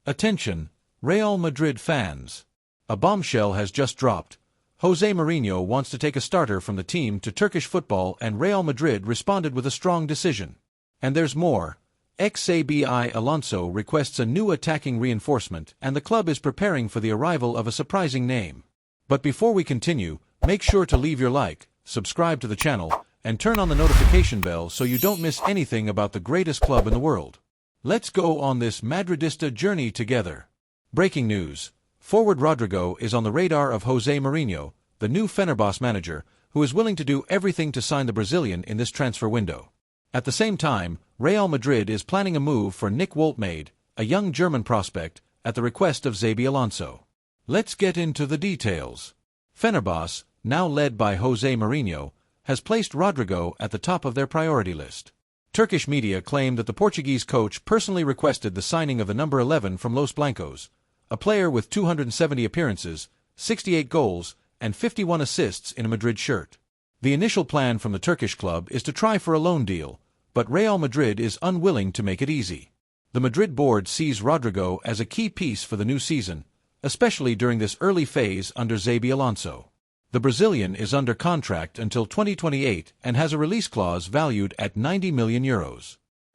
Attention, Real Madrid fans. A bombshell has just dropped. Jose Mourinho wants to take a starter from the team to Turkish football, and Real Madrid responded with a strong decision. And there's more. Xabi Alonso requests a new attacking reinforcement, and the club is preparing for the arrival of a surprising name. But before we continue, make sure to leave your like, subscribe to the channel, and turn on the notification bell so you don't miss anything about the greatest club in the world. Let's go on this Madridista journey together. Breaking news. Forward Rodrigo is on the radar of Jose Mourinho, the new Fenerbahce manager, who is willing to do everything to sign the Brazilian in this transfer window. At the same time, Real Madrid is planning a move for Nick Wolmade, a young German prospect, at the request of Xabi Alonso. Let's get into the details. Fenerbahce, now led by Jose Mourinho, has placed Rodrigo at the top of their priority list. Turkish media claim that the Portuguese coach personally requested the signing of the number 11 from Los Blancos, a player with 270 appearances, 68 goals, and 51 assists in a Madrid shirt. The initial plan from the Turkish club is to try for a loan deal, but Real Madrid is unwilling to make it easy. The Madrid board sees Rodrigo as a key piece for the new season, especially during this early phase under Xabi Alonso. The Brazilian is under contract until 2028 and has a release clause valued at €90 million.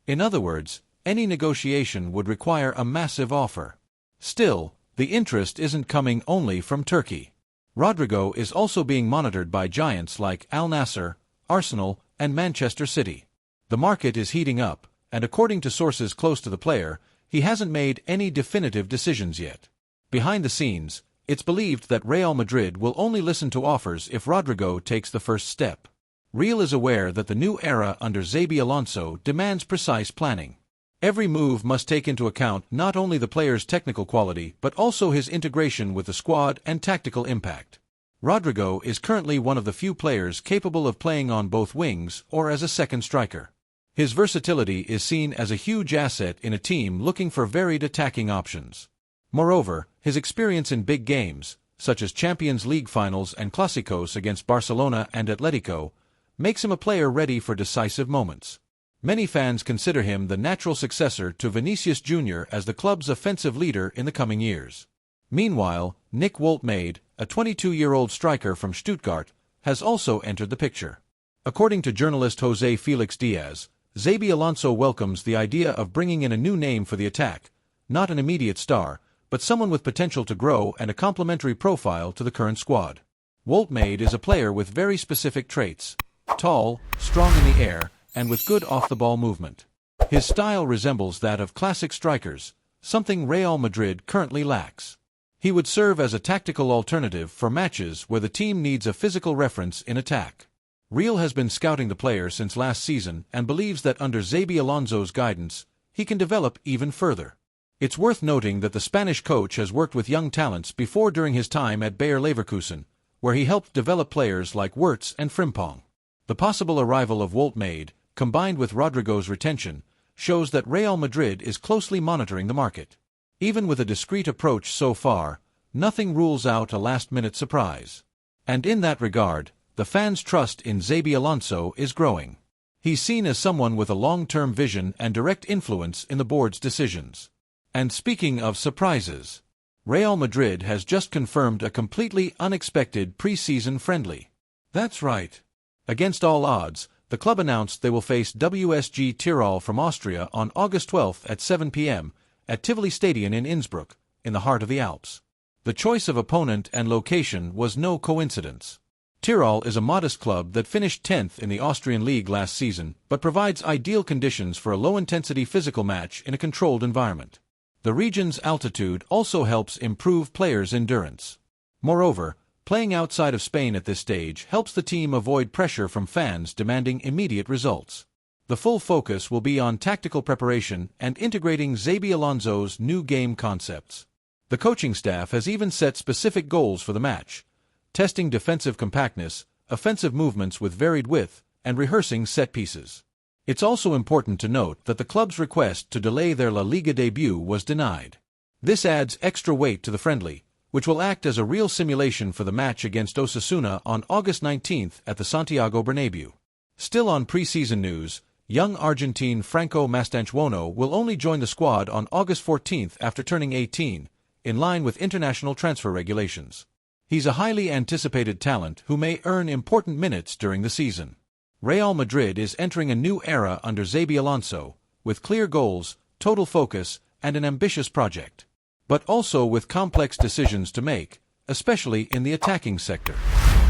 In other words, any negotiation would require a massive offer. Still, the interest isn't coming only from Turkey. Rodrigo is also being monitored by giants like Al Nassr, Arsenal, and Manchester City. The market is heating up, and according to sources close to the player, he hasn't made any definitive decisions yet. Behind the scenes, it's believed that Real Madrid will only listen to offers if Rodrigo takes the first step. Real is aware that the new era under Xabi Alonso demands precise planning. Every move must take into account not only the player's technical quality but also his integration with the squad and tactical impact. Rodrigo is currently one of the few players capable of playing on both wings or as a second striker. His versatility is seen as a huge asset in a team looking for varied attacking options. Moreover, his experience in big games, such as Champions League finals and Clásicos against Barcelona and Atletico, makes him a player ready for decisive moments. Many fans consider him the natural successor to Vinicius Jr. as the club's offensive leader in the coming years. Meanwhile, Nick Wolmade, a 22-year-old striker from Stuttgart, has also entered the picture. According to journalist José Felix Diaz, Xabi Alonso welcomes the idea of bringing in a new name for the attack, not an immediate star, but someone with potential to grow and a complementary profile to the current squad. Wolmade is a player with very specific traits: tall, strong in the air, and with good off-the-ball movement. His style resembles that of classic strikers, something Real Madrid currently lacks. He would serve as a tactical alternative for matches where the team needs a physical reference in attack. Real has been scouting the player since last season and believes that under Xabi Alonso's guidance, he can develop even further. It's worth noting that the Spanish coach has worked with young talents before during his time at Bayer Leverkusen, where he helped develop players like Wirtz and Frimpong. The possible arrival of Wolmade, combined with Rodrigo's retention, shows that Real Madrid is closely monitoring the market. Even with a discreet approach so far, nothing rules out a last-minute surprise. And in that regard, the fans' trust in Xabi Alonso is growing. He's seen as someone with a long-term vision and direct influence in the board's decisions. And speaking of surprises, Real Madrid has just confirmed a completely unexpected pre-season friendly. That's right. Against all odds, the club announced they will face WSG Tirol from Austria on August 12 at 7 p.m. at Tivoli Stadion in Innsbruck, in the heart of the Alps. The choice of opponent and location was no coincidence. Tirol is a modest club that finished 10th in the Austrian league last season, but provides ideal conditions for a low-intensity physical match in a controlled environment. The region's altitude also helps improve players' endurance. Moreover, playing outside of Spain at this stage helps the team avoid pressure from fans demanding immediate results. The full focus will be on tactical preparation and integrating Xabi Alonso's new game concepts. The coaching staff has even set specific goals for the match, testing defensive compactness, offensive movements with varied width, and rehearsing set pieces. It's also important to note that the club's request to delay their La Liga debut was denied. This adds extra weight to the friendly, which will act as a real simulation for the match against Osasuna on August 19 at the Santiago Bernabéu. Still on preseason news, young Argentine Franco Mastantuono will only join the squad on August 14th after turning 18, in line with international transfer regulations. He's a highly anticipated talent who may earn important minutes during the season. Real Madrid is entering a new era under Xabi Alonso, with clear goals, total focus, and an ambitious project. But also with complex decisions to make, especially in the attacking sector.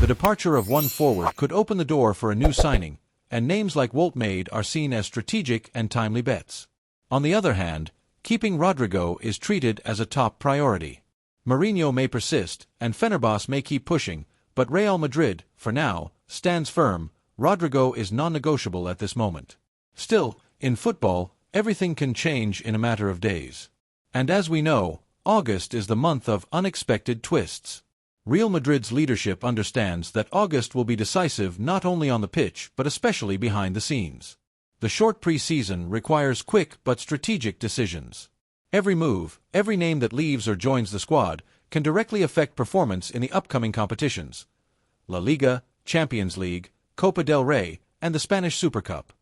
The departure of one forward could open the door for a new signing, and names like Wolmade are seen as strategic and timely bets. On the other hand, keeping Rodrigo is treated as a top priority. Mourinho may persist, and Fenerbahce may keep pushing, but Real Madrid, for now, stands firm. Rodrigo is non-negotiable at this moment. Still, in football, everything can change in a matter of days. And as we know, August is the month of unexpected twists. Real Madrid's leadership understands that August will be decisive not only on the pitch but especially behind the scenes. The short pre-season requires quick but strategic decisions. Every move, every name that leaves or joins the squad, can directly affect performance in the upcoming competitions: La Liga, Champions League, Copa del Rey, and the Spanish Super Cup.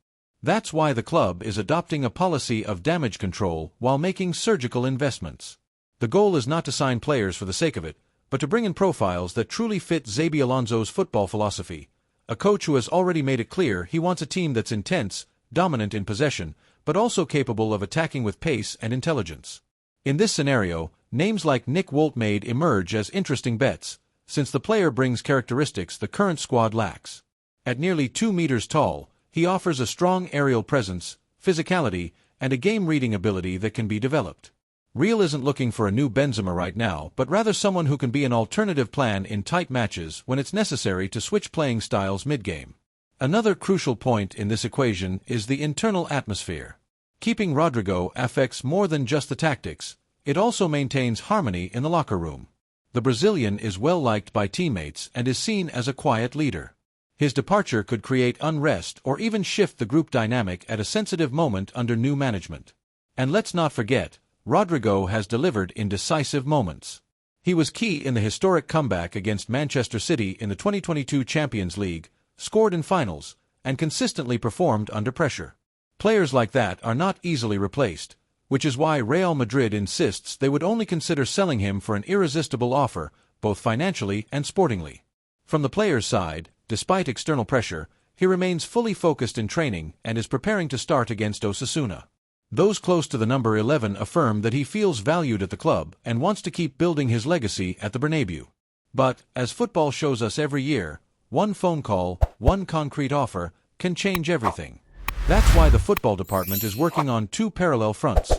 That's why the club is adopting a policy of damage control while making surgical investments. The goal is not to sign players for the sake of it, but to bring in profiles that truly fit Xabi Alonso's football philosophy, a coach who has already made it clear he wants a team that's intense, dominant in possession, but also capable of attacking with pace and intelligence. In this scenario, names like Nick Wolmade emerge as interesting bets, since the player brings characteristics the current squad lacks. At nearly 2 meters tall, he offers a strong aerial presence, physicality, and a game-reading ability that can be developed. Real isn't looking for a new Benzema right now, but rather someone who can be an alternative plan in tight matches when it's necessary to switch playing styles mid-game. Another crucial point in this equation is the internal atmosphere. Keeping Rodrigo affects more than just the tactics, it also maintains harmony in the locker room. The Brazilian is well-liked by teammates and is seen as a quiet leader. His departure could create unrest or even shift the group dynamic at a sensitive moment under new management. And let's not forget, Rodrigo has delivered in decisive moments. He was key in the historic comeback against Manchester City in the 2022 Champions League, scored in finals, and consistently performed under pressure. Players like that are not easily replaced, which is why Real Madrid insists they would only consider selling him for an irresistible offer, both financially and sportingly. From the player's side, despite external pressure, he remains fully focused in training and is preparing to start against Osasuna. Those close to the number 11 affirm that he feels valued at the club and wants to keep building his legacy at the Bernabeu. But, as football shows us every year, one phone call, one concrete offer, can change everything. That's why the football department is working on 2 parallel fronts.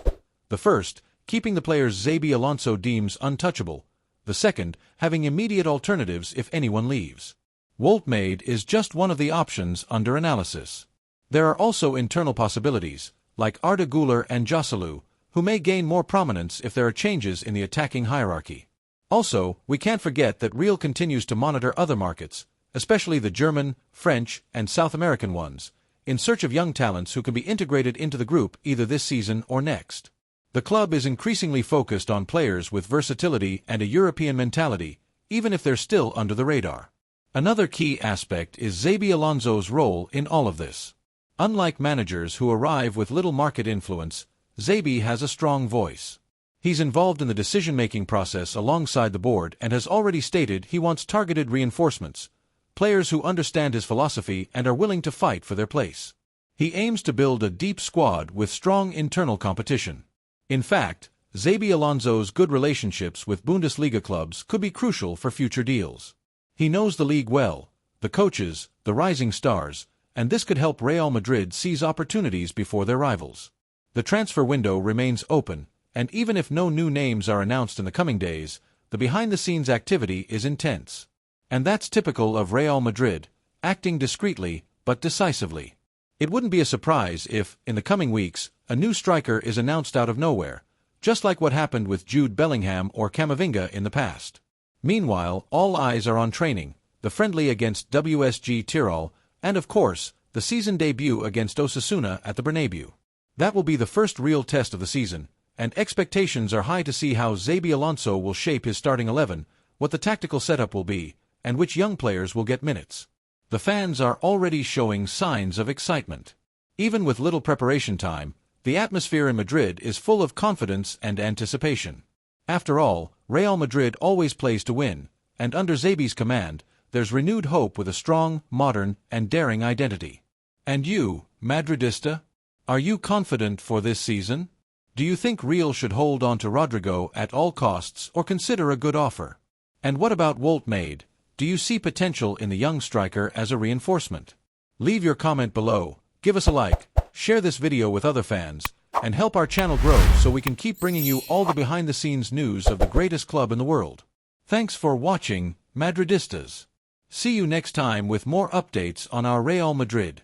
The first, keeping the players Xabi Alonso deems untouchable. The second, having immediate alternatives if anyone leaves. Wolmade is just one of the options under analysis. There are also internal possibilities, like Arda Güler and Joselu, who may gain more prominence if there are changes in the attacking hierarchy. Also, we can't forget that Real continues to monitor other markets, especially the German, French, and South American ones, in search of young talents who can be integrated into the group either this season or next. The club is increasingly focused on players with versatility and a European mentality, even if they're still under the radar. Another key aspect is Xabi Alonso's role in all of this. Unlike managers who arrive with little market influence, Xabi has a strong voice. He's involved in the decision-making process alongside the board and has already stated he wants targeted reinforcements, players who understand his philosophy and are willing to fight for their place. He aims to build a deep squad with strong internal competition. In fact, Xabi Alonso's good relationships with Bundesliga clubs could be crucial for future deals. He knows the league well, the coaches, the rising stars, and this could help Real Madrid seize opportunities before their rivals. The transfer window remains open, and even if no new names are announced in the coming days, the behind-the-scenes activity is intense. And that's typical of Real Madrid, acting discreetly but decisively. It wouldn't be a surprise if, in the coming weeks, a new striker is announced out of nowhere, just like what happened with Jude Bellingham or Camavinga in the past. Meanwhile, all eyes are on training, the friendly against WSG Tirol, and of course, the season debut against Osasuna at the Bernabeu. That will be the first real test of the season, and expectations are high to see how Xabi Alonso will shape his starting 11, what the tactical setup will be, and which young players will get minutes. The fans are already showing signs of excitement. Even with little preparation time, the atmosphere in Madrid is full of confidence and anticipation. After all, Real Madrid always plays to win, and under Xabi's command, there's renewed hope with a strong, modern, and daring identity. And you, Madridista? Are you confident for this season? Do you think Real should hold on to Rodrigo at all costs or consider a good offer? And what about Wolmade? Do you see potential in the young striker as a reinforcement? Leave your comment below, give us a like, share this video with other fans, and help our channel grow so we can keep bringing you all the behind-the-scenes news of the greatest club in the world. Thanks for watching, Madridistas. See you next time with more updates on our Real Madrid.